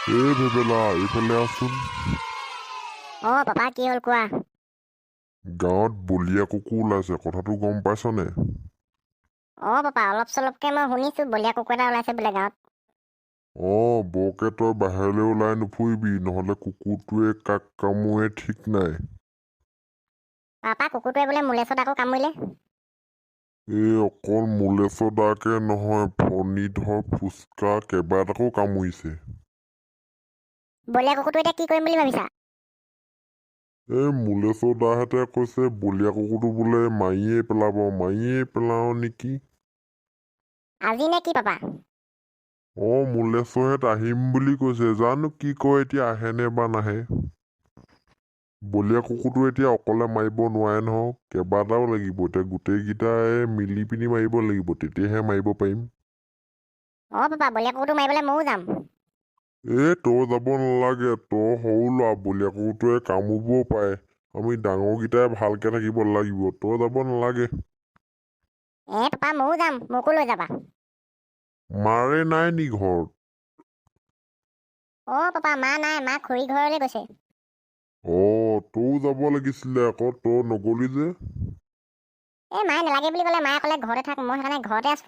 এই ভেবেলা এইফালে আছোন। পাপা কি হ'ল কোৱা? গাঁৱত বলীয়া কুকুৰ ওলাইছে, কথাটো গম পাইছনে? পাপা অলপ চলপকে মই শুনিছো বলীয়া কুকুৰ এটা ওলাইছে বোলে গাঁৱত। বৰকে তই বাহিৰলৈ ওলাই নুফুৰিবি, নহ'লে কুকুৰটোৱে কাক কামোৰে ঠিক নাই। পাপা কুকুৰটোৱে বোলে মুলেছত আকৌ কামুৰিলে। এই অকল মুলেচদাকে নহয়, ফণীধৰ ফুচকা কেইবাটাকো কামুৰিছে। বলীয়া কুকুৰটো এতিয়া কি কৰিম বুলি ভাবিছা? এই মুলেচদাহঁতে কৈছে বলীয়া কুকুৰটো বোলে মাৰিয়ে পেলাও নেকি। আজি নে কি পাপা? মুলেশ্বৰহঁত আহিম বুলি কৈছে, জানো কি কয় এতিয়া, আহেনে বা নাহে। বলীয়া কুকুৰটো এতিয়া অকলে মাৰিব নোৱাৰে নহয়, কেইবাটাও লাগিব, এতিয়া গোটেইকেইটাই মিলি পিনি মাৰিব লাগিব, তেতিয়াহে মাৰিব পাৰিম। পাপা বলীয়া কুকুৰটো মাৰিবলৈ ময়ো যাম। তই যাব নালাগে, তই সৰু ল'ৰা, বলীয়া কুকুৰটোৱে কামুৰিবও পাৰে। আমি ডাঙৰকেইটাই ভালকে থাকিব লাগিব, তই যাব নালাগে। পাপা ময়ো যাম, মোকো লৈ যাবা। মাৰে নাই নি ঘৰত? পাপা মা নাই, মা খুৰী ঘৰলৈ গৈছে। তইও যাব লাগিছিলে আকৌ, তই নগলি যে। মায়ে নালাগে বুলি ক'লে, মায়ে ক'লে ঘৰতে থাক, মই সেইকাৰণে ঘৰতে আছো।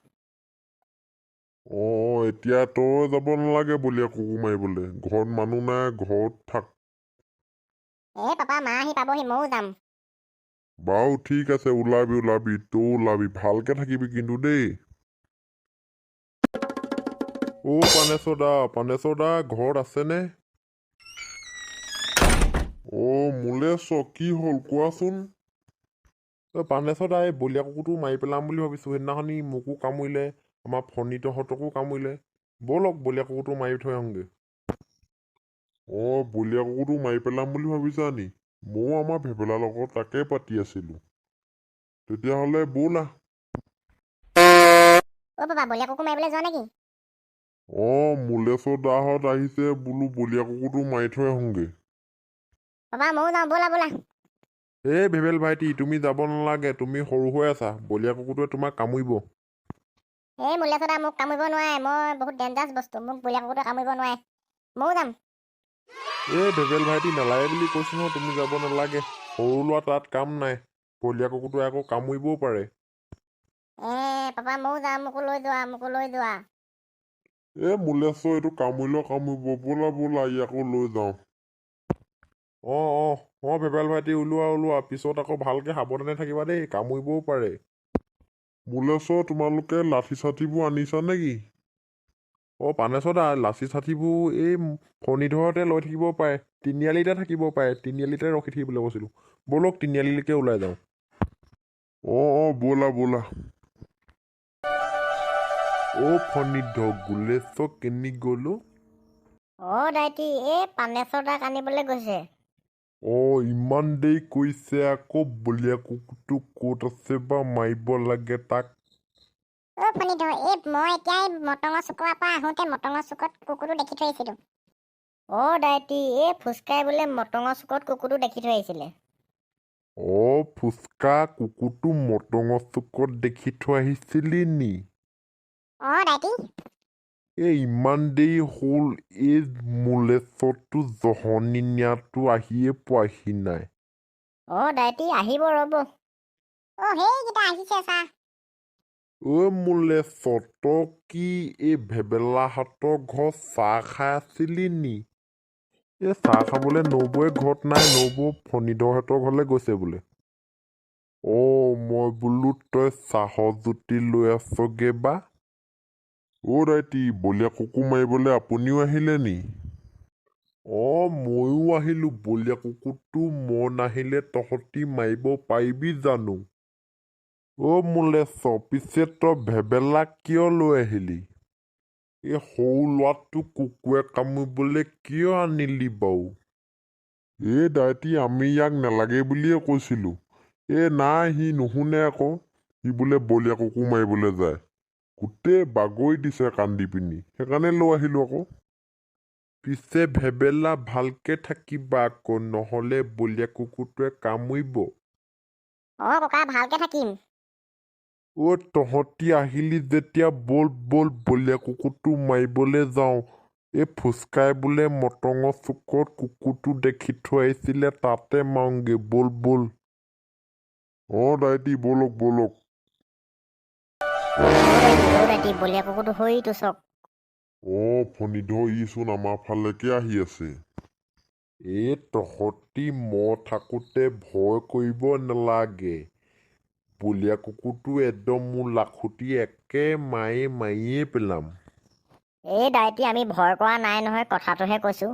এতিয়া তই যাব নালাগে বলীয়া কুকুৰ মাৰিবলৈ, ঘৰত মানুহ নাই, ঘৰত থাক। পাপা মা আহি পাবহি, ময়ো যাম। বাৰু ঠিক আছে, ওলাবি, তই ওলাবি, ভালকে থাকিবি কিন্তু দেই। পানেশ্বৰ দা ঘৰত আছেনে? মুলেশ্বৰ কি হ'ল কোৱাচোন? পানেশ্বৰ দা, এই বলীয়া কুকুৰটো মাৰি পেলাম বুলি ভাবিছো, সেইদিনাখনি মোকো কামুৰিলে, আমাৰ ফণীহঁতকো কামুৰিলে। ব'লক বলীয়া কুকুৰটো মাৰি থৈ আহোঁগে। বলীয়া কুকুৰটো মাৰি পেলাম বুলি ভাবিছা নি? ময়ো আমাৰ ভেবেলাৰ লগত তাকে পাতি আছিলো। তেতিয়াহ'লে ব'লা। পাপা বলীয়া কুকুৰ মাৰিবলৈ যোৱা নেকি? মুলেশ্বৰ দাহঁত আহিছে, বোলো বলীয়া কুকুৰটো মাৰি থৈ আহোঁগে। পাপা ময়ো যাওঁ, ব'লা ব'লা। ভেবেল ভাইটি, তুমি যাব নালাগে, তুমি সৰু হৈ আছা, বলীয়া কুকুৰটোৱে তোমাক কামুৰিব। মুলেশ্বৰ দা মোক কামুৰিব নোৱাৰে, মই বহুত ডেঞ্জাৰাছ বস্তু, মোক বলীয়া কুকুৰটোৱে কামুৰিব নোৱাৰে, ময়ো যাম। ভেবেল ভাইটি, নালাগে বুলি কৈছো নহয়, তুমি যাব নালাগে, সৰু ল'ৰা তাত কাম নাই, বলীয়া কুকুৰটোৱে আকৌ কামুৰিবও পাৰে। পাপা ময়ো যাম, মোকো লৈ যোৱা। মুলেশ্বৰ এইটো কামুৰিব, ব'লা ইয়াকো লৈ যাওঁ। ভেবেল ভাইটি, ওলোৱা, পিছত আকৌ ভালকে সাৱধানে থাকিবা দেই, কামুৰিবও পাৰে। মুলেশ্বৰ, তোমালোকে লাঠি চাঠিবোৰ আনিছা নেকি? পানেশ্বৰ দা, লাঠি চাঠিবোৰ এই ফণীধৰতে লৈ থাকিব পাৰে, তিনিআলিতে থাকিব পাৰে, তিনিআলিতে ৰখি থাকিবলৈ কৈছিলো, ব'লক তিনিআলিলৈকে ওলাই যাওঁ। ব'লা। ফণীধৰ, গুলেশ্বৰ কেনি গ'লো? দাইটি, এই পানেশ্বৰ দাক আনিবলৈ গৈছে। ইমান দেৰি কৈছে, আকৌ বলীয়া কুকুৰটো ক'ত আছে বা, মাৰিব লাগে তাক। ফণীধৰ, মই এতিয়া মটঙৰ চুকৰ পৰা আহোঁতে মটঙৰ চুকত কুকুৰটো দেখি থৈ আহিছিলো। দাইটি, ফুচকাই বোলে মটঙৰ চুকত কুকুৰটো দেখি থৈ আহিছিলে। ফুচকা কুকুৰটো মটঙৰ চুকত দেখি থৈ আহিছিলি নি? দাইটি। ইমান দেৰি হ'ল, এই মুলেশ্বৰটো জহনি নিয়াটো আহিয়ে পোৱাহি নাই। দাইটি আহিব ৰ'ব। সেইকেইটা আহিছে চা। মুলেশ্বৰ, তই কি এই ভেবেলাহঁতৰ ঘৰত চাহ খাই আছিলি নি? চাহ খাবলৈ নবৌৱে ঘৰত নাই, নবৌ ফণীধৰহঁতৰ ঘৰলৈ গৈছে বোলে। মই বোলো তই চাহৰ জুতি লৈ আছগে বা। দাইটি, বলীয়া কুকুৰ মাৰিবলৈ আপুনিও আহিলে নি? ময়ো আহিলো, বলীয়া কুকুৰটো মই নাহিলে তহঁতি মাৰিব পাৰিবি জানো? মুলেশ্বৰ, পিছে তই ভেবেলাক কিয় লৈ আহিলি? এই সৰু ল'ৰাটোক কুকুৰে কামুৰিবলৈ কিয় আনিলি বাৰু? দাইটি, আমি ইয়াক নালাগে বুলিয়ে কৈছিলো। নাই, সি নুশুনে আকৌ, সি বোলে বলীয়া কুকুৰ মাৰিবলৈ যায়। গোটেই বাগৰি দিছে কান্দি পিনি, সেইকাৰণে লৈ আহিলো আকৌ। পিছে ভেবেলা, ভালকে থাকিবা আকৌ, নহ'লে বলীয়া কুকুৰটোৱে কামুৰিব। ককা ভালকে থাকিম। তহঁতি আহিলি যেতিয়া বল বলীয়া কুকুৰটো মাৰিবলৈ যাওঁ। এই ফুচকাই বোলে মটঙৰ চুকত কুকুৰটো দেখি থৈ আহিছিলে, তাতে মাৰোঁগে, ব'ল ব'ল। দাইটি ব'লক ব'লক। দাইটি বলীয়া কুকুৰটো হৈটো চক। ফণীধৰ ইচোন আমাৰ ফালেকে আহি আছে। তহঁতি মই থাকোঁতে ভয় কৰিব নালাগে। বলীয়া কুকুৰটো একদম মোৰ লাখুটি একে মাৰিয়ে পেলাম। দাইটি আমি ভয় কৰা নাই নহয়, কথাটোহে কৈছোঁ।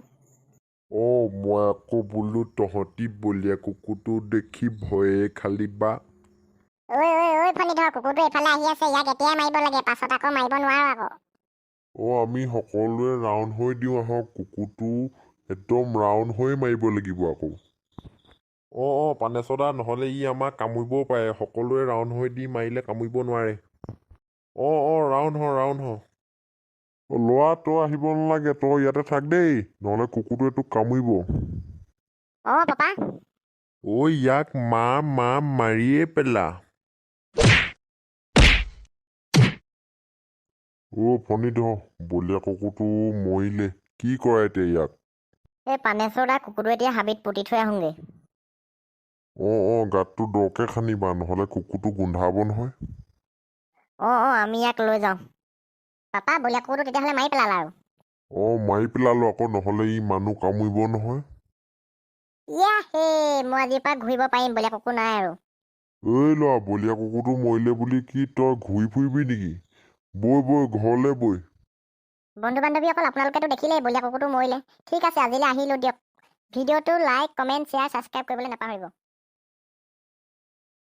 মই আকৌ বোলো তহঁতি বলীয়া কুকুৰটো দেখি ভয়ে খালি বা। ঐ ফণীধৰ, কুকুৰটো এইফালে আহি আছে, ইয়াক এতিয়াই মাৰিব লাগে, পাছত আকৌ মাৰিব নোৱাৰো আকৌ। আমি সকলোৱে ৰাউণ্ড হৈ দিওঁ আহক, কুকুৰটো একদম ৰাউণ্ড হৈ মাৰিব লাগিব আকৌ। পানেশ্বৰ দা, নহ'লে ই আমাক কামুৰিবও পাৰে, সকলোৱে ৰাউণ্ড হৈ দি মাৰিলে কামুৰিব নোৱাৰে। ৰাউণ্ড হ। ল'ৰা তই আহিব নালাগে, তই ইয়াতে থাক দেই, নহ'লে কুকুৰটোৱে তোক কামুৰিব। পাপা। ইয়াক মাৰিয়ে পেলা। ফণীধৰ, বলীয়া কুকুৰটো মৰিলে, কি কৰা এতিয়া ইয়াক? পানেশ্বৰ দা, কুকুৰটো এতিয়া হাবিত পুতি থৈ আহোঁগে। গাতটো দৰকে খান্দিবা, নহ'লে কুকুৰটো গোন্ধাব নহয়। আমি ইয়াক লৈ যাওঁ। পাপা, বলীয়া কুকুৰটো তেতিয়াহ'লে মাৰি পেলালা আৰু? মাৰি পেলালো আকৌ, নহ'লে ই মানুহ কামুৰিব নহয়। মই আজিৰ পৰা ঘূৰিব পাৰিম, বলীয়া কুকুৰ নাই আৰু। ল'ৰা, বলীয়া কুকুৰটো মৰিলে বুলি কি তই ঘূৰি ফুৰিবি নেকি? বৈ ঘৰলে বৈ। বন্ধু বান্ধৱীসকল, আপোনালোকেতো দেখিলেই বলীয়া কুকুৰটো মৰিলে। ঠিক আছে, আজিলৈ আহিলোঁ দিয়ক। ভিডিঅ'টো লাইক, কমেণ্ট, শ্বেয়াৰ, ছাবস্ক্ৰাইব কৰিবলৈ নাপাহৰিব।